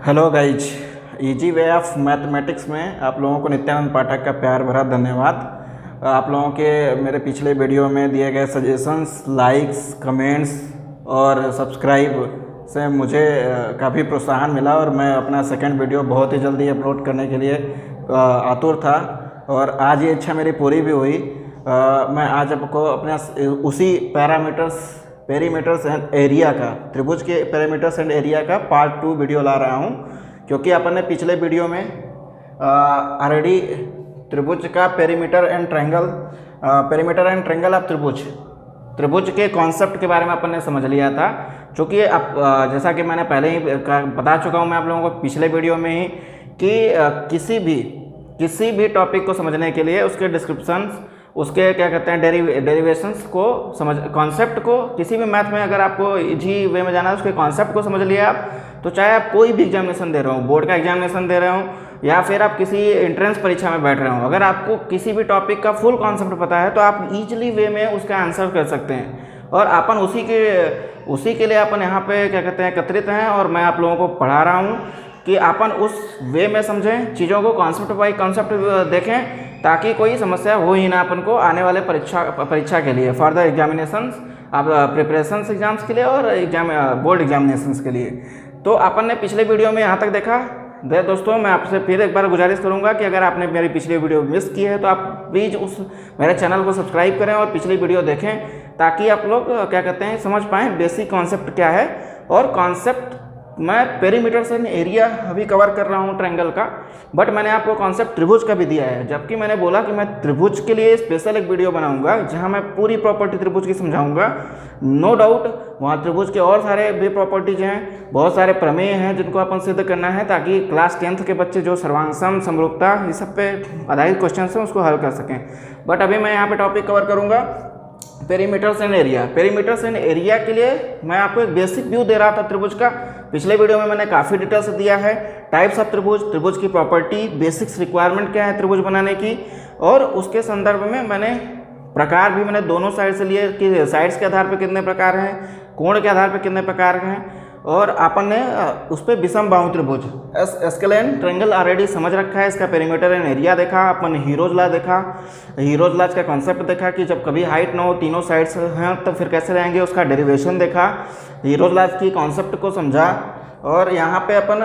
Hello guys, easy way of mathematics में आप लोगों को नित्यानंद पाठक का प्यार भरा धन्यवाद। आप लोगों के मेरे पिछले वीडियो में दिए गए सजेशंस, लाइक्स, कमेंट्स और सब्सक्राइब से मुझे काफ़ी प्रोत्साहन मिला और मैं अपना सेकंड वीडियो बहुत ही जल्दी अपलोड करने के लिए आतुर था और आज ये इच्छा मेरी पूरी भी हुई। मैं आज आपको अपने उसी पेरीमीटर्स एंड एरिया का, त्रिभुज के पेरीमीटर्स एंड एरिया का पार्ट 2 वीडियो ला रहा हूं, क्योंकि अपन ने पिछले वीडियो में ऑलरेडी त्रिभुज का पेरीमीटर एंड ट्रायंगल ऑफ त्रिभुज के कॉन्सेप्ट के बारे में अपन ने समझ लिया था। चूँकि आप जैसा कि मैंने पहले ही बता चुका हूं मैं आप लोगों को पिछले वीडियो में ही कि किसी भी टॉपिक को समझने के लिए उसके डिस्क्रिप्शन, उसके क्या कहते हैं डेरिवेशंस को समझ, कॉन्सेप्ट को, किसी भी मैथ में अगर आपको इजी वे में जाना है उसके कॉन्सेप्ट को समझ लिया आप, तो चाहे आप कोई भी एग्जामिनेशन दे रहे हो, बोर्ड का एग्जामिनेशन दे रहे हो या फिर आप किसी एंट्रेंस परीक्षा में बैठ रहे हो, अगर आपको किसी भी टॉपिक का फुल कॉन्सेप्ट पता है तो आप ईजिली वे में उसका आंसर कर सकते हैं। और अपन उसी के लिए अपन यहाँ पे क्या कहते हैं एकत्रित हैं और मैं आप लोगों को पढ़ा रहा हूँ कि अपन उस वे में समझें चीज़ों को, कॉन्सेप्ट बाई कॉन्सेप्ट देखें, ताकि कोई समस्या हो ही ना अपन को आने वाले परीक्षा के लिए, फर्दर एग्जामिनेशंस, आप प्रिपरेशन एग्जाम्स के लिए और बोर्ड एग्जामिनेशंस के लिए। तो अपन ने पिछले वीडियो में यहाँ तक देखा। दोस्तों, मैं आपसे फिर एक बार गुजारिश करूँगा कि अगर आपने मेरी पिछली वीडियो मिस की है तो आप प्लीज़ मेरे चैनल को सब्सक्राइब करें और पिछली वीडियो देखें, ताकि आप लोग क्या कहते हैं समझ पाएँ बेसिक कॉन्सेप्ट क्या है। और कॉन्सेप्ट मैं पेरीमीटर्स एंड एरिया अभी कवर कर रहा हूँ ट्रायंगल का, बट मैंने आपको कॉन्सेप्ट त्रिभुज का भी दिया है, जबकि मैंने बोला कि मैं त्रिभुज के लिए स्पेशल एक वीडियो बनाऊंगा जहां मैं पूरी प्रॉपर्टी त्रिभुज की समझाऊंगा। नो डाउट वहाँ त्रिभुज के और सारे भी प्रॉपर्टीज हैं, बहुत सारे प्रमेय हैं जिनको अपन सिद्ध करना है, ताकि क्लास 10th के बच्चे जो सर्वांगसम, समरूपता, ये सब पे आधारित क्वेश्चन हैं उसको हल कर सकें। बट अभी मैं यहाँ पर टॉपिक कवर करूँगा perimeters and area. Perimeters and area के लिए मैं आपको एक बेसिक व्यू दे रहा था त्रिभुज का। पिछले वीडियो में मैंने काफ़ी डिटेल्स दिया है, टाइप्स ऑफ त्रिभुज की प्रॉपर्टी, बेसिक्स रिक्वायरमेंट क्या है त्रिभुज बनाने की, और उसके संदर्भ में मैंने प्रकार भी मैंने दोनों साइड से लिए कि साइड्स के आधार पर कितने प्रकार हैं, कोण के आधार पर कितने प्रकार हैं, और अपन ने उस पर विषम बाहु त्रिभुज एस्केलेन ट्रायंगल ऑलरेडी समझ रखा है। इसका पेरीमीटर एंड एरिया देखा, अपन हीरोज लॉ देखा, हीरोज लॉ का कॉन्सेप्ट देखा कि जब कभी हाइट ना हो, तीनों साइड्स हैं, तो फिर कैसे रहेंगे, उसका डेरिवेशन देखा, हीरोज लॉ की कॉन्सेप्ट को समझा। और यहाँ पे अपन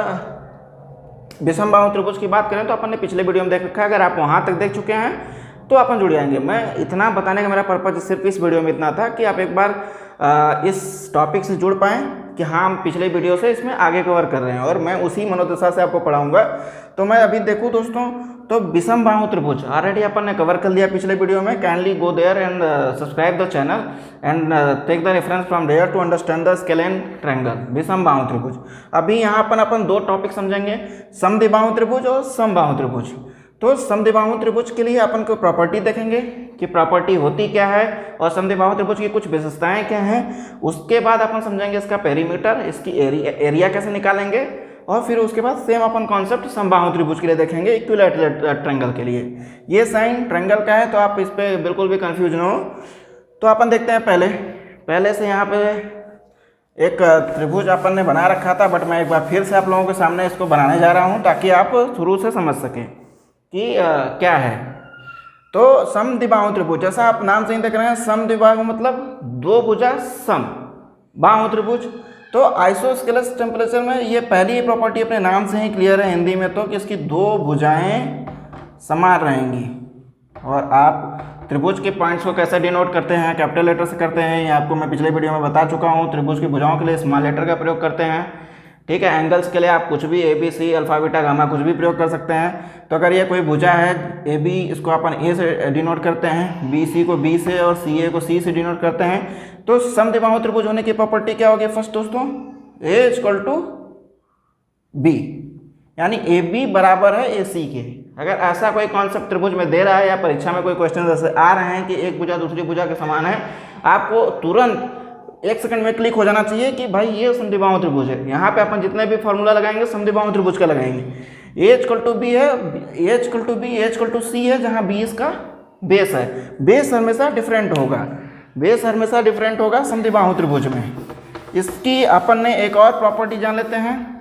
विषम बाहु त्रिभुज की बात करें तो अपन ने पिछले वीडियो में देख रखा है। अगर आप वहाँ तक देख चुके हैं तो अपन जुड़ जाएंगे। मैं इतना बताने का मेरा पर्पज सिर्फ इस वीडियो में इतना था कि आप एक बार इस टॉपिक से जुड़ पाएँ कि हाँ, हम पिछले वीडियो से इसमें आगे कवर कर रहे हैं और मैं उसी मनोदशा से आपको पढ़ाऊंगा। तो मैं अभी देखूँ दोस्तों, तो विषम बाहु त्रिभुज ऑलरेडी अपन ने कवर कर लिया पिछले वीडियो में। Kindly go there and subscribe the channel and take the reference from there to understand the scalene triangle, विषम बाहु त्रिभुज। अभी यहाँ अपन दो टॉपिक समझेंगे, समद्विबाहु त्रिभुज और समबाहु त्रिभुज। तो समद्विबाहु त्रिभुज के लिए अपन को प्रॉपर्टी देखेंगे कि प्रॉपर्टी होती क्या है और समद्विबाहु त्रिभुज की कुछ विशेषताएं क्या हैं। उसके बाद अपन समझेंगे इसका पेरीमीटर, इसकी एरिया कैसे निकालेंगे, और फिर उसके बाद सेम अपन कॉन्सेप्ट समबाहु त्रिभुज के लिए देखेंगे, इक्विलैटरल ट्रायंगल के लिए। ये साइन ट्रायंगल का है तो आप इस पर बिल्कुल भी कन्फ्यूज ना हो। तो अपन देखते हैं पहले से यहाँ पे एक त्रिभुज अपन ने बना रखा था, बट मैं एक बार फिर से आप लोगों के सामने इसको बनाने जा रहा हूँ ताकि आप शुरू से समझ सकें कि क्या है। तो समद्विबाहु त्रिभुज, जैसा आप नाम से ही देख रहे हैं, समद्विबाहु मतलब दो भुजा सम बाहु त्रिभुज। तो आइसोस्केलस टेम्परेचर में ये पहली प्रॉपर्टी अपने नाम से ही क्लियर है हिंदी में, तो कि इसकी दो भुजाएं समान रहेंगी। और आप त्रिभुज के पॉइंट्स को कैसे डिनोट करते हैं, कैपिटल लेटर से करते हैं, ये आपको मैं पिछले वीडियो में बता चुका हूँ। त्रिभुज की भुजाओं के लिए स्मॉल लेटर का प्रयोग करते हैं, ठीक है। एंगल्स के लिए आप कुछ भी ABC, अल्फा, बीटा, गामा कुछ भी प्रयोग कर सकते हैं। तो अगर ये कोई भुजा है AB, इसको अपन A से डिनोट करते हैं, BC को B से और CA को C से डिनोट करते हैं। तो समद्विबाहु त्रिभुज होने की प्रॉपर्टी क्या होगी फर्स्ट दोस्तों, A = B, यानी AB बराबर है AC के। अगर ऐसा कोई कॉन्सेप्ट त्रिभुज में दे रहा है या परीक्षा में कोई क्वेश्चन ऐसे आ रहे हैं कि एक भुजा दूसरी भुजा के समान है, आपको तुरंत 1 सेकंड में क्लिक हो जाना चाहिए कि भाई ये समद्विबाहु त्रिभुज है। यहाँ पे अपन जितने भी फॉर्मूला लगाएंगे समद्विबाहु त्रिभुज का लगाएंगे। A = B है, A = B, A = C है, जहाँ B इसका बेस है। बेस हमेशा डिफरेंट होगा समद्विबाहु त्रिभुज में। इसकी अपन ने एक और प्रॉपर्टी जान लेते हैं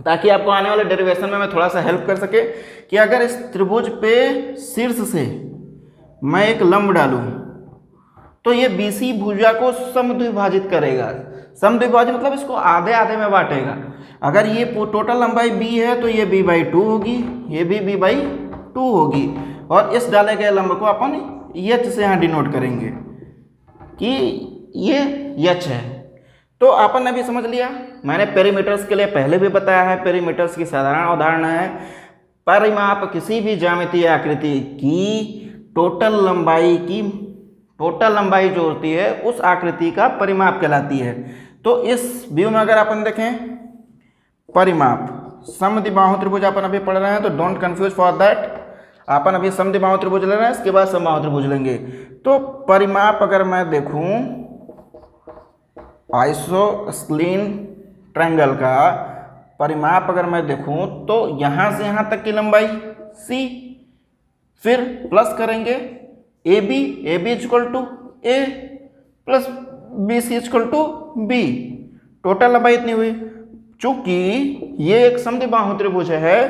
ताकि आपको आने वाले डेरिवेशन में मैं थोड़ा सा हेल्प कर सके कि अगर इस त्रिभुज पे शीर्ष से मैं एक लंब डालूं तो ये BC भुजा को समद्विभाजित करेगा। समद्विभाजित मतलब इसको आधे आधे में बांटेगा। अगर ये टोटल लंबाई B है तो ये B/2 होगी, ये भी B/2 होगी, और इस डाले गए लंब को अपन H से यहाँ डिनोट करेंगे कि ये H है। तो अपन ने भी समझ लिया, मैंने पेरीमीटर्स के लिए पहले भी बताया है, पेरीमीटर्स की साधारण अवधारणा है परिमाप किसी भी ज्यामितीय आकृति की टोटल लंबाई जो होती है उस आकृति का परिमाप कहलाती है। तो इस व्यू में अगर अपन देखें परिमाप समद्विबाहु त्रिभुज अपन अभी पढ़ रहे हैं, तो डोंट कंफ्यूज फॉर दैट। अपन अभी समद्विबाहु त्रिभुज ले रहे हैं, इसके बाद समबाहु त्रिभुज लेंगे। तो परिमाप अगर मैं देखूं आइसोस्केलिन ट्रायंगल का परिमाप अगर मैं देखूं तो यहाँ से यहाँ तक की लंबाई C, फिर प्लस करेंगे AB equal to A plus BC equal to B, total लंबाई इतनी हुई। चूंकि ये एक समद्विबाहु त्रिभुज है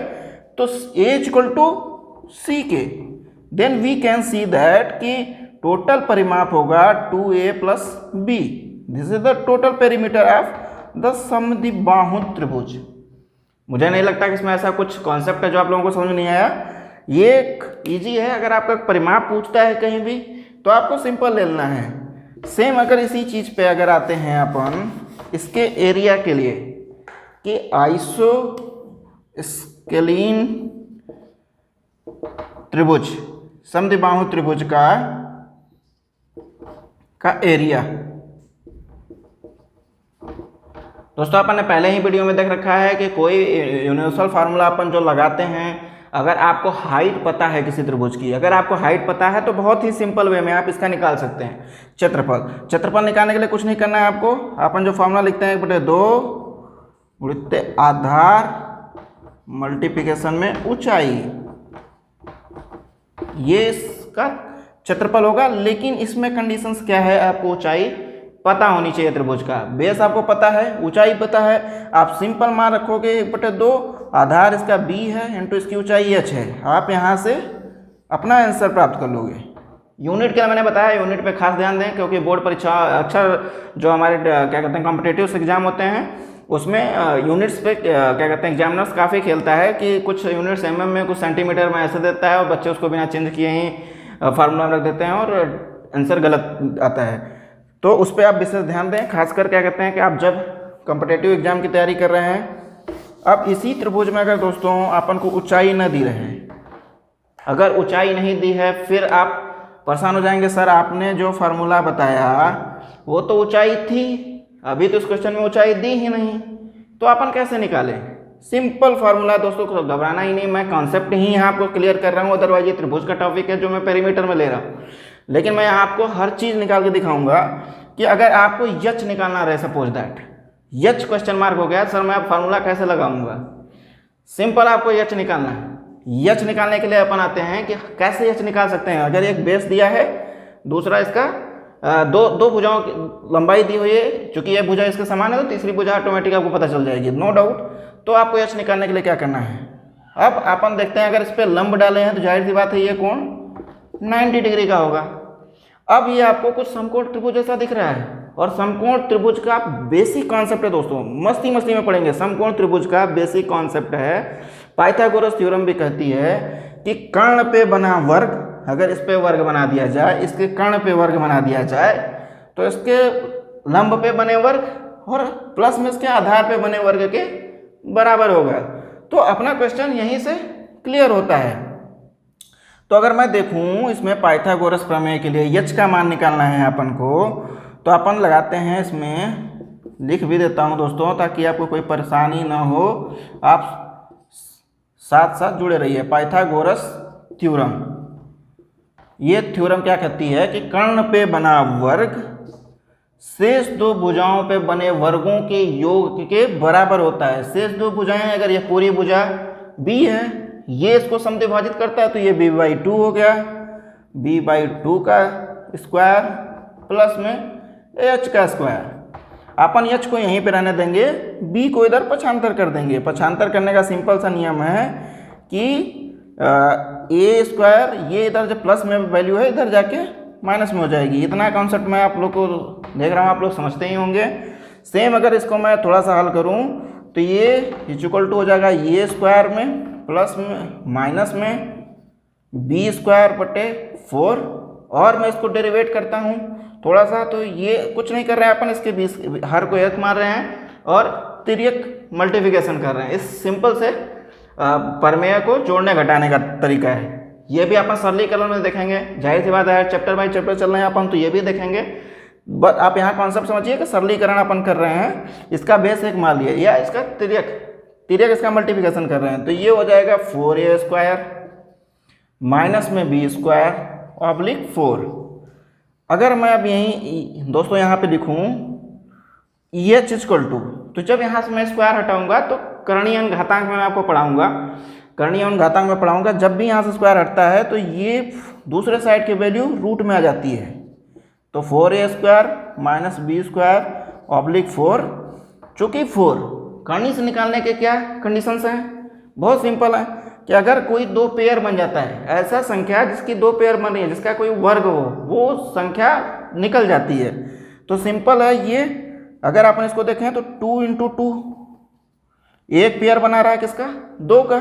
तो A इक्वल टू C के, then we can see that कि टोटल परिमाप होगा 2A plus B। This is the total perimeter of the समद्विबाहु त्रिभुज। मुझे नहीं लगता कि इसमें ऐसा कुछ कॉन्सेप्ट है जो आप लोगों को समझ नहीं आया। ये एक इजी है, अगर आपका परिमाप पूछता है कहीं भी तो आपको सिंपल ले लेना है। सेम अगर इसी चीज पे अगर आते हैं अपन इसके एरिया के लिए कि आइसोस्केलिन त्रिभुज समद्विबाहु त्रिभुज का एरिया, दोस्तों अपन ने पहले ही वीडियो में देख रखा है कि कोई यूनिवर्सल फार्मूला अपन जो लगाते हैं, अगर आपको हाइट पता है किसी त्रिभुज की, अगर आपको हाइट पता है तो बहुत ही सिंपल वे में आप इसका निकाल सकते हैं क्षेत्रफल निकालने के लिए कुछ नहीं करना है आपको। अपन जो फार्मूला लिखते हैं 1/2 वृत्त आधार मल्टीप्लिकेशन में ऊंचाई, ये इसका क्षेत्रफल होगा। लेकिन इसमें कंडीशंस क्या है, आपको ऊंचाई पता होनी चाहिए त्रिभुज का। बेस आपको पता है, ऊंचाई पता है, आप सिंपल मान रखोगे 1/2, आधार इसका B है इंटू इसकी ऊंचाई H है, आप यहाँ से अपना आंसर प्राप्त कर लोगे। यूनिट के लिए मैंने बताया, यूनिट पे खास ध्यान दें क्योंकि बोर्ड परीक्षा अक्सर जो हमारे क्या कहते हैं कॉम्पिटिटिव एग्जाम होते हैं उसमें यूनिट्स पे क्या कहते हैं एग्जामिनर्स काफ़ी खेलता है कि कुछ यूनिट्स mm में कुछ सेंटीमीटर में ऐसे देता है और बच्चे उसको बिना चेंज किए ही फार्मूला रख देते हैं और आंसर गलत आता है। तो उस पर आप विशेष ध्यान दें, खासकर क्या कहते हैं कि आप जब कॉम्पिटिटिव एग्जाम की तैयारी कर रहे हैं। अब इसी त्रिभुज में अगर दोस्तों अपन को ऊंचाई न दी रहे, अगर ऊंचाई नहीं दी है, फिर आप परेशान हो जाएंगे, सर आपने जो फार्मूला बताया वो तो ऊंचाई थी, अभी तो इस क्वेश्चन में ऊंचाई दी ही नहीं, तो अपन कैसे निकालें। सिंपल फार्मूला दोस्तों, को घबराना ही नहीं, मैं कॉन्सेप्ट ही यहाँ आपको क्लियर कर रहा हूँ। अदरवाइज ये त्रिभुज का टॉपिक है जो मैं पेरीमीटर में ले रहा हूँ, लेकिन मैं आपको हर चीज़ निकाल के दिखाऊंगा कि अगर आपको H निकालना रहे, suppose that H question mark हो गया, सर मैं अब फार्मूला कैसे लगाऊंगा। सिंपल आपको H निकालना है। H निकालने के लिए अपन आते हैं कि कैसे H निकाल सकते हैं। अगर एक बेस दिया है, दूसरा इसका दो भुजाओं की लंबाई दी हुई है, चूंकि ये भुजा इसके समान है तो तीसरी भुजा ऑटोमेटिक आपको पता चल जाएगी, नो डाउट। तो आपको H निकालने के लिए क्या करना है, अब अपन देखते हैं अगर इस पर लंब डाले हैं तो जाहिर सी बात है ये कोण 90 डिग्री का होगा। अब ये आपको कुछ समकोण त्रिभुज जैसा दिख रहा है, और समकोण त्रिभुज का बेसिक कॉन्सेप्ट है दोस्तों, मस्ती में पढ़ेंगे। समकोण त्रिभुज का बेसिक कॉन्सेप्ट है, पाइथागोरस थ्योरम भी कहती है कि कर्ण पे बना वर्ग, अगर इस पे वर्ग बना दिया जाए, इसके कर्ण पे वर्ग बना दिया जाए, तो इसके लंब पे बने वर्ग और प्लस में इसके आधार पे बने वर्ग के बराबर होगा। तो अपना क्वेश्चन यहीं से क्लियर होता है। तो अगर मैं देखूं इसमें पाइथागोरस प्रमेय के लिए H का मान निकालना है अपन को, तो अपन लगाते हैं, इसमें लिख भी देता हूं दोस्तों ताकि आपको कोई परेशानी ना हो, आप साथ साथ जुड़े रहिए। पाइथागोरस थ्योरम, ये थ्योरम क्या कहती है कि कर्ण पे बना वर्ग शेष दो भुजाओं पे बने वर्गों के योग के बराबर होता है। शेष दो भुजाएं, अगर ये पूरी भुजा B है, ये इसको समद्विभाजित करता है तो ये B/2 हो गया, B/2 का स्क्वायर प्लस में H का स्क्वायर। अपन एच को यहीं पे रहने देंगे, बी को इधर पक्षांतर कर देंगे। पक्षांतर करने का सिंपल सा नियम है कि ए स्क्वायर, ये इधर जो प्लस में वैल्यू है इधर जाके माइनस में हो जाएगी। इतना कॉन्सेप्ट मैं आप लोग को देख रहा हूँ, आप लोग समझते ही होंगे। सेम अगर इसको मैं थोड़ा सा हल करूँ तो ये इक्वल टू हो जाएगा ए स्क्वायर में प्लस में माइनस में बी स्क्वायर बटे 4, और मैं इसको डेरिवेट करता हूँ थोड़ा सा, तो ये कुछ नहीं कर रहे हैं अपन, इसके बीच हर को एक मार रहे हैं और तिर्यक मल्टीप्लिकेशन कर रहे हैं। इस सिंपल से प्रमेय को जोड़ने घटाने का तरीका है। ये भी अपन सरलीकरण में देखेंगे, जाहिर सी बात है चैप्टर बाई चैप्टर चल रहे हैं अपन, तो ये भी देखेंगे। बट आप यहाँ कॉन्सेप्ट समझिए कि सरलीकरण अपन कर रहे हैं, इसका बेस एक मान लिया या इसका तिर्यक इसका मल्टीप्लिकेशन कर रहे हैं, तो ये हो जाएगा 4a स्क्वायर माइनस में बी स्क्वायर ऑब्लिक 4। अगर मैं अब यहीं दोस्तों यहाँ पे लिखूँ एच इक्वल टू, तो जब यहाँ से मैं स्क्वायर हटाऊंगा तो करणीय घातांक में मैं आपको पढ़ाऊंगा, करणीय घातांक में पढ़ाऊंगा, जब भी यहाँ से स्क्वायर हटता है तो ये दूसरे साइड की वैल्यू रूट में आ जाती है। तो 4a square minus B square oblique 4, चूँकि 4 कर्ण से निकालने के क्या कंडीशंस हैं, बहुत सिंपल है कि अगर कोई दो पेयर बन जाता है, ऐसा संख्या जिसकी दो पेयर बन रही है, जिसका कोई वर्ग हो, वो संख्या निकल जाती है। तो सिंपल है ये, अगर अपन इसको देखें तो 2 इंटू 2 एक पेयर बना रहा है किसका, 2 का।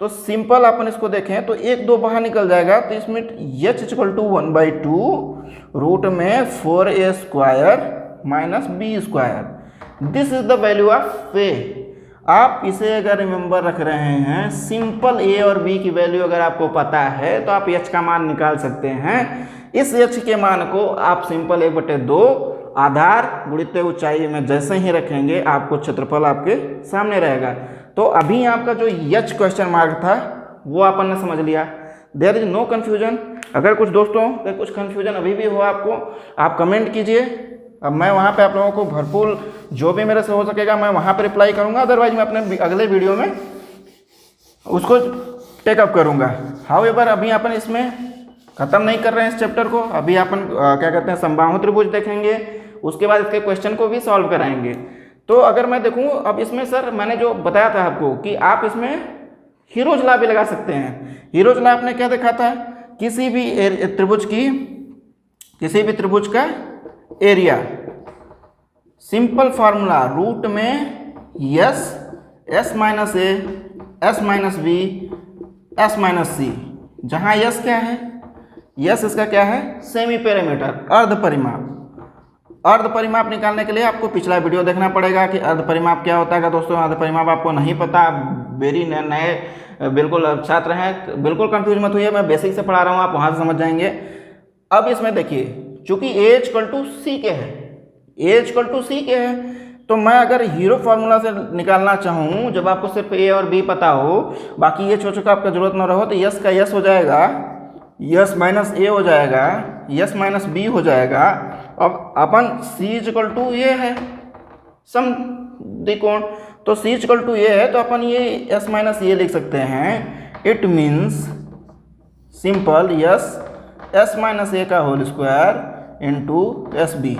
तो सिंपल अपन इसको देखें तो 1 2 बाहर निकल जाएगा, तो इसमें एच इक्वल टू 1/2 रूट में 4a square minus B square. This is the value of A. आप इसे अगर रिमेंबर रख रहे हैं, सिंपल ए और बी की वैल्यू अगर आपको पता है तो आप एच का मान निकाल सकते हैं। इस एच के मान को आप सिंपल 1/2 आधार गुणित ऊंचाई में जैसे ही रखेंगे आपको क्षेत्रफल आपके सामने रहेगा। तो अभी आपका जो एच क्वेश्चन मार्क था वो अपन ने समझ लिया। There is no confusion. अगर कुछ दोस्तों अगर कुछ कन्फ्यूजन अभी भी हो आपको, आप कमेंट कीजिए। अब मैं वहाँ पे आप लोगों को भरपूर जो भी मेरे से हो सकेगा मैं वहाँ पे रिप्लाई करूँगा, अदरवाइज मैं अपने अगले वीडियो में उसको टेकअप करूँगा। हाउएवर अभी अपन इसमें ख़त्म नहीं कर रहे हैं इस चैप्टर को। अभी अपन क्या कहते हैं समबाहु त्रिभुज देखेंगे, उसके बाद इसके क्वेश्चन को भी सॉल्व कराएंगे। तो अगर मैं देखूँ अब इसमें सर मैंने जो बताया था आपको कि आप इसमें हीरोज लॉ भी लगा सकते हैं। हीरोज लॉ आपने क्या देखा था, किसी भी त्रिभुज का एरिया, सिंपल फार्मूला रूट में S minus A S minus B S minus C, जहाँ यस क्या है, यस इसका क्या है सेमी पैरामीटर, अर्ध परिमाप। अर्ध परिमाप निकालने के लिए आपको पिछला वीडियो देखना पड़ेगा कि अर्ध परिमाप क्या होता है। दोस्तों अर्ध परिमाप आपको नहीं पता, वेरी नए बिल्कुल छात्र हैं, बिल्कुल कंफ्यूज मत हुई, मैं बेसिक से पढ़ा रहा हूँ, आप वहाँ से समझ जाएंगे। अब इसमें देखिए चूंकि ए इक्वल टू सी के है, ए इक्वल टू सी के है, तो मैं अगर हीरो फार्मूला से निकालना चाहूँ, जब आपको सिर्फ ए और बी पता हो, बाकी ये छोटा आपका जरूरत ना रहो, तो यस का यस हो जाएगा, यस माइनस ए हो जाएगा, यस माइनस बी हो जाएगा। अब अपन सी इक्वल टू ए है समद्विकोण, तो सी इक्वल टू ए है, तो अपन ये एस माइनस ए लिख सकते हैं। It means simple S S minus A का whole square into S B,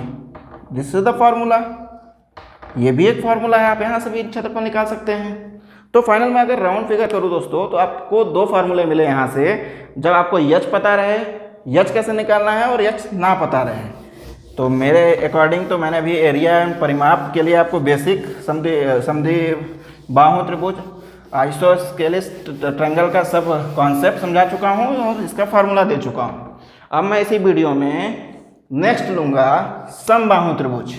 this is the formula. ये भी एक फार्मूला है, आप यहाँ से भी क्षेत्रफल निकाल सकते हैं। तो फाइनल में अगर राउंड फिगर करूँ दोस्तों, तो आपको 2 फार्मूले मिले यहाँ से, जब आपको एच पता रहे, एच कैसे निकालना है, और एच ना पता रहे। तो मेरे अकॉर्डिंग तो मैंने अभी एरिया एंड परिमाप के लिए आपको बेसिक समधि बाहु त्रिभुज आइसोस्केलिस ट्रायंगल का सब कॉन्सेप्ट समझा चुका हूँ और इसका फार्मूला दे चुका हूँ। अब मैं इसी वीडियो में नेक्स्ट लूँगा समबाहु त्रिभुज।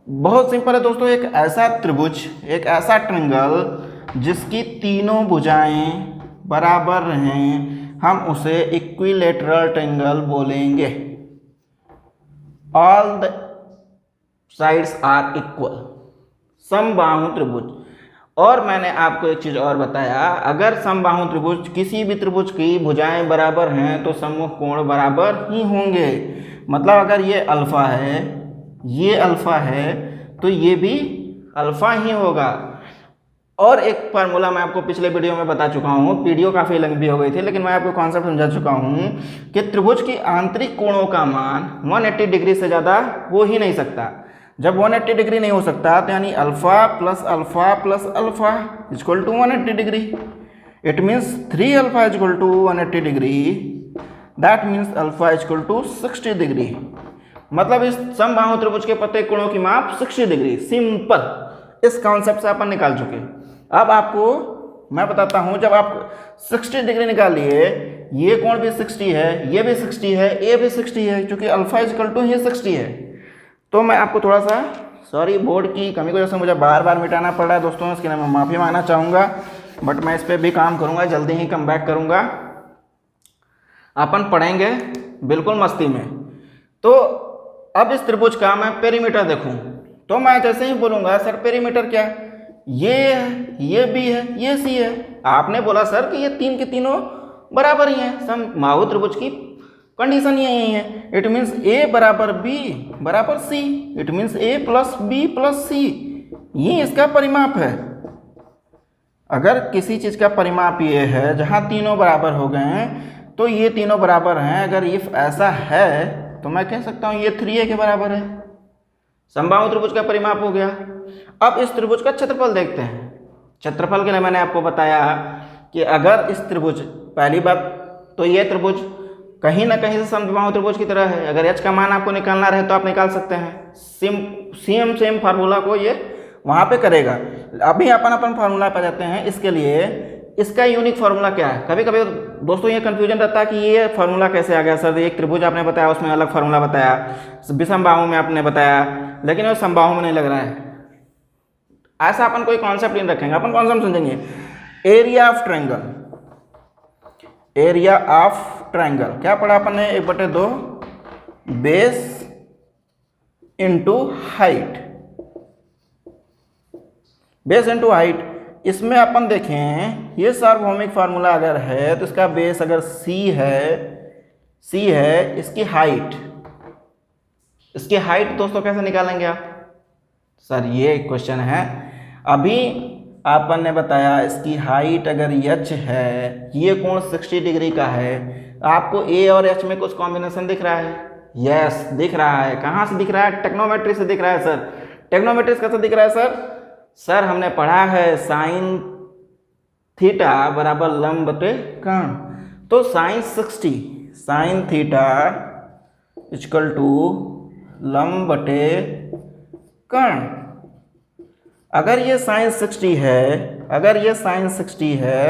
बहुत सिंपल है दोस्तों, एक ऐसा त्रिभुज, एक ऐसा ट्रायंगल जिसकी तीनों भुजाएं बराबर रहें, हम उसे इक्विलेटरल ट्रायंगल बोलेंगे। All the sides are equal, समबाहु त्रिभुज। और मैंने आपको एक चीज़ और बताया, अगर समबाहु त्रिभुज किसी भी त्रिभुज की भुजाएं बराबर हैं तो सम्मुख कोण बराबर ही होंगे। मतलब अगर ये अल्फा है, ये अल्फा है, तो ये भी अल्फा ही होगा। और एक फार्मूला मैं आपको पिछले वीडियो में बता चुका हूँ, वीडियो काफ़ी लंबी हो गई थी, लेकिन मैं आपको कॉन्सेप्ट समझा चुका हूँ कि त्रिभुज की आंतरिक कोणों का मान 180 डिग्री से ज़्यादा हो ही नहीं सकता। जब 180 डिग्री नहीं हो सकता तो यानी alpha plus alpha plus alpha equal to 180 degree. It means 3 alpha equal to 180 degree, that means alpha equal to 60 degree. मतलब इस समबाहु त्रिभुज के प्रत्येक कोणों की माप 60 डिग्री। सिंपल, इस कॉन्सेप्ट से अपन निकाल चुके। अब आपको मैं बताता हूं, जब आप 60 डिग्री निकाल लिए, ये कोण भी 60 है, ये भी 60 है, ये भी 60 है, क्योंकि अल्फा इक्वल टू ये 60 है। तो मैं आपको थोड़ा सा सॉरी, बोर्ड की कमी की वजह से मुझे बार बार मिटाना पड़ रहा है दोस्तों, इसके लिए मैं माफ़ी मांगना चाहूँगा, बट मैं इस पर भी काम करूँगा, जल्दी ही कम बैक करूँगा। अपन पढ़ेंगे बिल्कुल मस्ती में। तो अब इस त्रिभुज का मैं पेरीमीटर देखूं तो मैं जैसे ही बोलूंगा सर पेरीमीटर क्या, ये है, ये बी है, ये सी है। आपने बोला सर कि ये तीन के तीनों बराबर ही हैं, समबाहु त्रिभुज की कंडीशन यही है। इट मीन्स ए बराबर बी बराबर C, it means A plus B plus C, ये इसका परिमाप है। अगर किसी चीज़ का परिमाप ये है जहाँ तीनों बराबर हो गए हैं तो ये तीनों बराबर हैं। अगर इफ ऐसा है तो मैं कह सकता हूँ ये 3a के बराबर है। समबाहु त्रिभुज का परिमाप हो गया। अब इस त्रिभुज का क्षेत्रफल देखते हैं। क्षेत्रफल के लिए मैंने आपको बताया कि अगर इस त्रिभुज, पहली बात तो ये त्रिभुज कहीं ना कहीं से समबाहु त्रिभुज की तरह है। अगर h का मान आपको निकालना रहे तो आप निकाल सकते हैं। सेम फार्मूला को ये वहाँ पे करेगा। अभी अपन फार्मूला पे जाते हैं। इसके लिए इसका यूनिक फार्मूला क्या है? कभी कभी दोस्तों ये कन्फ्यूजन रहता है कि ये फार्मूला कैसे आ गया सर, एक त्रिभुज आपने बताया उसमें अलग फार्मूला बताया, विषमबाहु में आपने बताया, लेकिन वो समबाहु में नहीं लग रहा है। ऐसा अपन कोई कॉन्सेप्ट नहीं रखेंगे। अपन कॉन्सेप्ट समझेंगे, area of triangle. Area of triangle क्या पढ़ा अपन ने? 1/2 base into height, base into height. इसमें अपन देखें ये सार्वभौमिक फार्मूला अगर है तो इसका बेस अगर c है, इसकी हाइट दोस्तों कैसे निकालेंगे आप? सर ये क्वेश्चन है। अभी आपन ने बताया इसकी हाइट अगर h है, ये कोण 60 डिग्री का है, आपको a और h में कुछ कॉम्बिनेशन दिख रहा है? यस दिख रहा है। कहाँ से दिख रहा है? टेक्नोमेट्री से दिख रहा है सर। टेक्नोमेट्री कैसे दिख रहा है सर? सर हमने पढ़ा है साइन थीटा बराबर लंब बटे कर्ण। तो sine 60, sine theta equal to लंब बटे कर्ण। अगर ये साइन 60 है, अगर ये साइन 60 है,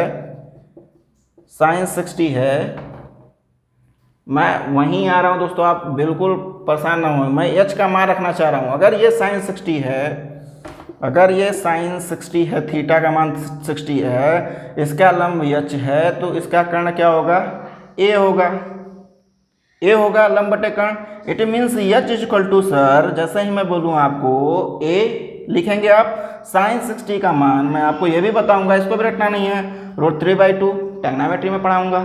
साइन 60 है, मैं वहीं आ रहा हूं दोस्तों, आप बिल्कुल परेशान ना हो, मैं h का मान रखना चाह रहा हूं। अगर ये साइन 60 है, अगर ये साइन 60 है, थीटा का मान 60 है, इसका लंब h है, तो इसका कर्ण क्या होगा? a होगा, a होगा लंब बटे कर्ण। It means h equal to sir, जैसे ही मैं बोलूँ आपको a लिखेंगे आप। साइन 60 का मान मैं आपको ये भी बताऊंगा, इसको भी रखना नहीं है, √3/2 टेक्नोमेट्री में पढ़ाऊंगा।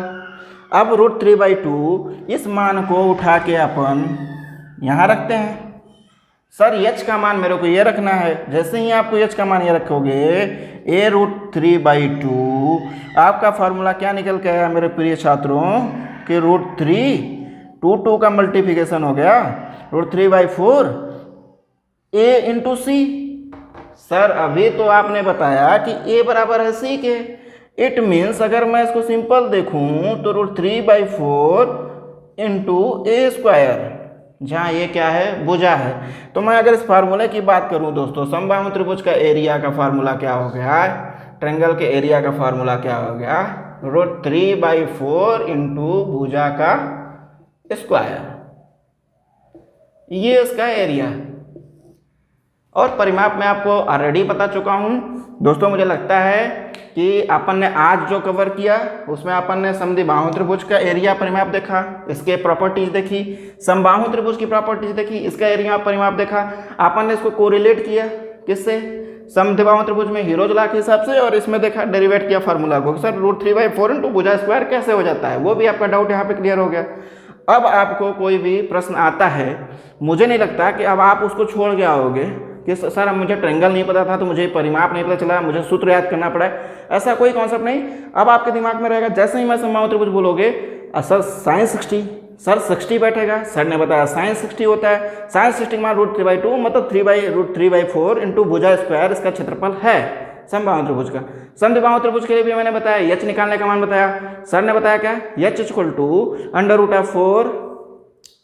अब √3/2 इस मान को उठा के अपन यहाँ रखते हैं। सर h का मान मेरे को ये रखना है। जैसे ही आपको h का मान ये रखोगे, a√3/2, आपका फार्मूला क्या निकल के आया मेरे प्रिय छात्रों कि √3, 2 का मल्टीप्लिकेशन हो गया, √3/4 a इंटू सी। सर अभी तो आपने बताया कि a बराबर है c के। इट मीन्स अगर मैं इसको सिंपल देखूं तो √3/4 इंटू a², जहाँ ये क्या है? भुजा है। तो मैं अगर इस फार्मूले की बात करूं दोस्तों, समबाहु त्रिभुज का एरिया का फार्मूला क्या हो गया? ट्रायंगल के एरिया का फार्मूला क्या हो गया? √3/4 इंटू भुजा का स्क्वायर, ये इसका एरिया है। और परिमाप में आपको ऑलरेडी बता चुका हूं दोस्तों। मुझे लगता है कि अपन ने आज जो कवर किया उसमें अपन ने समद्विबाहु त्रिभुज का एरिया परिमाप देखा, इसके प्रॉपर्टीज देखी, समबाहु त्रिभुज की प्रॉपर्टीज देखी, इसका एरिया परिमाप देखा। अपन ने इसको कोरिलेट किया किससे? समद्विबाहु त्रिभुज में हीरोज लॉ के हिसाब से, और इसमें देखा डेरिवेट किया फार्मूला को। सर √3/4 इंटू भुजा स्क्वायर कैसे हो जाता है? वो भी आपका डाउट यहाँ पे क्लियर हो गया। अब आपको कोई भी प्रश्न आता है, मुझे नहीं लगता कि अब आप उसको छोड़ के आओगे कि सर अब मुझे ट्रायंगल नहीं पता था तो मुझे परिमाप नहीं पता चला, मुझे सूत्र याद करना पड़ा। ऐसा कोई कॉन्सेप्ट नहीं। अब आपके दिमाग में रहेगा, जैसे ही मैं समबाहु त्रिभुज बोलोगे, सर साइन 60, सर 60 बैठेगा। सर ने बताया साइन 60 होता है, साइन 60 मान √3/2 मतलब 3/√3/4 इंटू भुजा स्क्वायर इसका क्षेत्रफल है समबाहु त्रिभुज का। समद्विबाहु त्रिभुज के लिए भी मैंने बताया h निकालने का मान बताया। सर ने बताया क्या, h = √4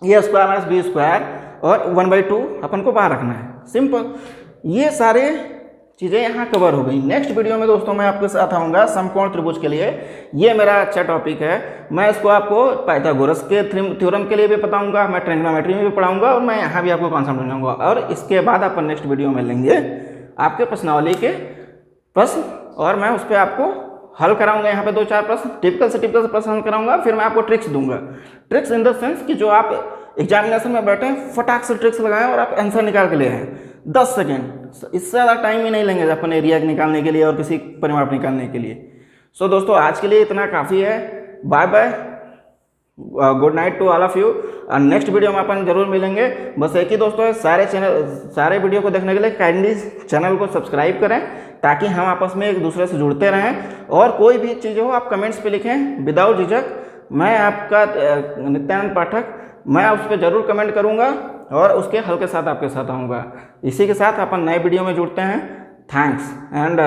a square minus b square और 1/2 अपन को बाहर रखना है, सिंपल। ये सारे चीज़ें यहाँ कवर हो गई। नेक्स्ट वीडियो में दोस्तों मैं आपके साथ आऊँगा समकोण त्रिभुज के लिए। ये मेरा अच्छा टॉपिक है, मैं इसको आपको पाइथागोरस के थ्योरम के लिए भी बताऊँगा, मैं ट्रिग्नोमेट्री में भी पढ़ाऊँगा और मैं यहाँ भी आपको कॉन्सेप्ट समझाऊँगा। और इसके बाद अपन नेक्स्ट वीडियो में लेंगे आपके प्रश्नावली के प्रश्न और मैं उस पर आपको हल कराऊंगा। यहाँ पे 2-4 प्रश्न टिपिकल से प्रश्न हल कराऊंगा। फिर मैं आपको ट्रिक्स दूंगा, ट्रिक्स इन द सेंस कि जो आप एग्जामिनेशन में बैठे फटाक से ट्रिक्स लगाएं और आप आंसर निकाल के ले आएँ 10 सेकेंड। इससे ज़्यादा टाइम ही नहीं लेंगे अपन एरिया निकालने के लिए और किसी परिमाप निकालने के लिए। सो दोस्तों आज के लिए इतना काफ़ी है। Bye bye, good night to all of you. Next video में अपन जरूर मिलेंगे। बस एक ही दोस्तों है, सारे वीडियो को देखने के लिए काइंडली चैनल को सब्सक्राइब करें ताकि हम आपस में एक दूसरे से जुड़ते रहें। और कोई भी चीज़ हो आप कमेंट्स पे लिखें विदाउट झिझक। मैं आपका नित्यानंद पाठक, मैं उस पर ज़रूर कमेंट करूँगा और उसके हल के साथ आपके साथ आऊँगा। इसी के साथ अपन नए वीडियो में जुड़ते हैं। Thanks and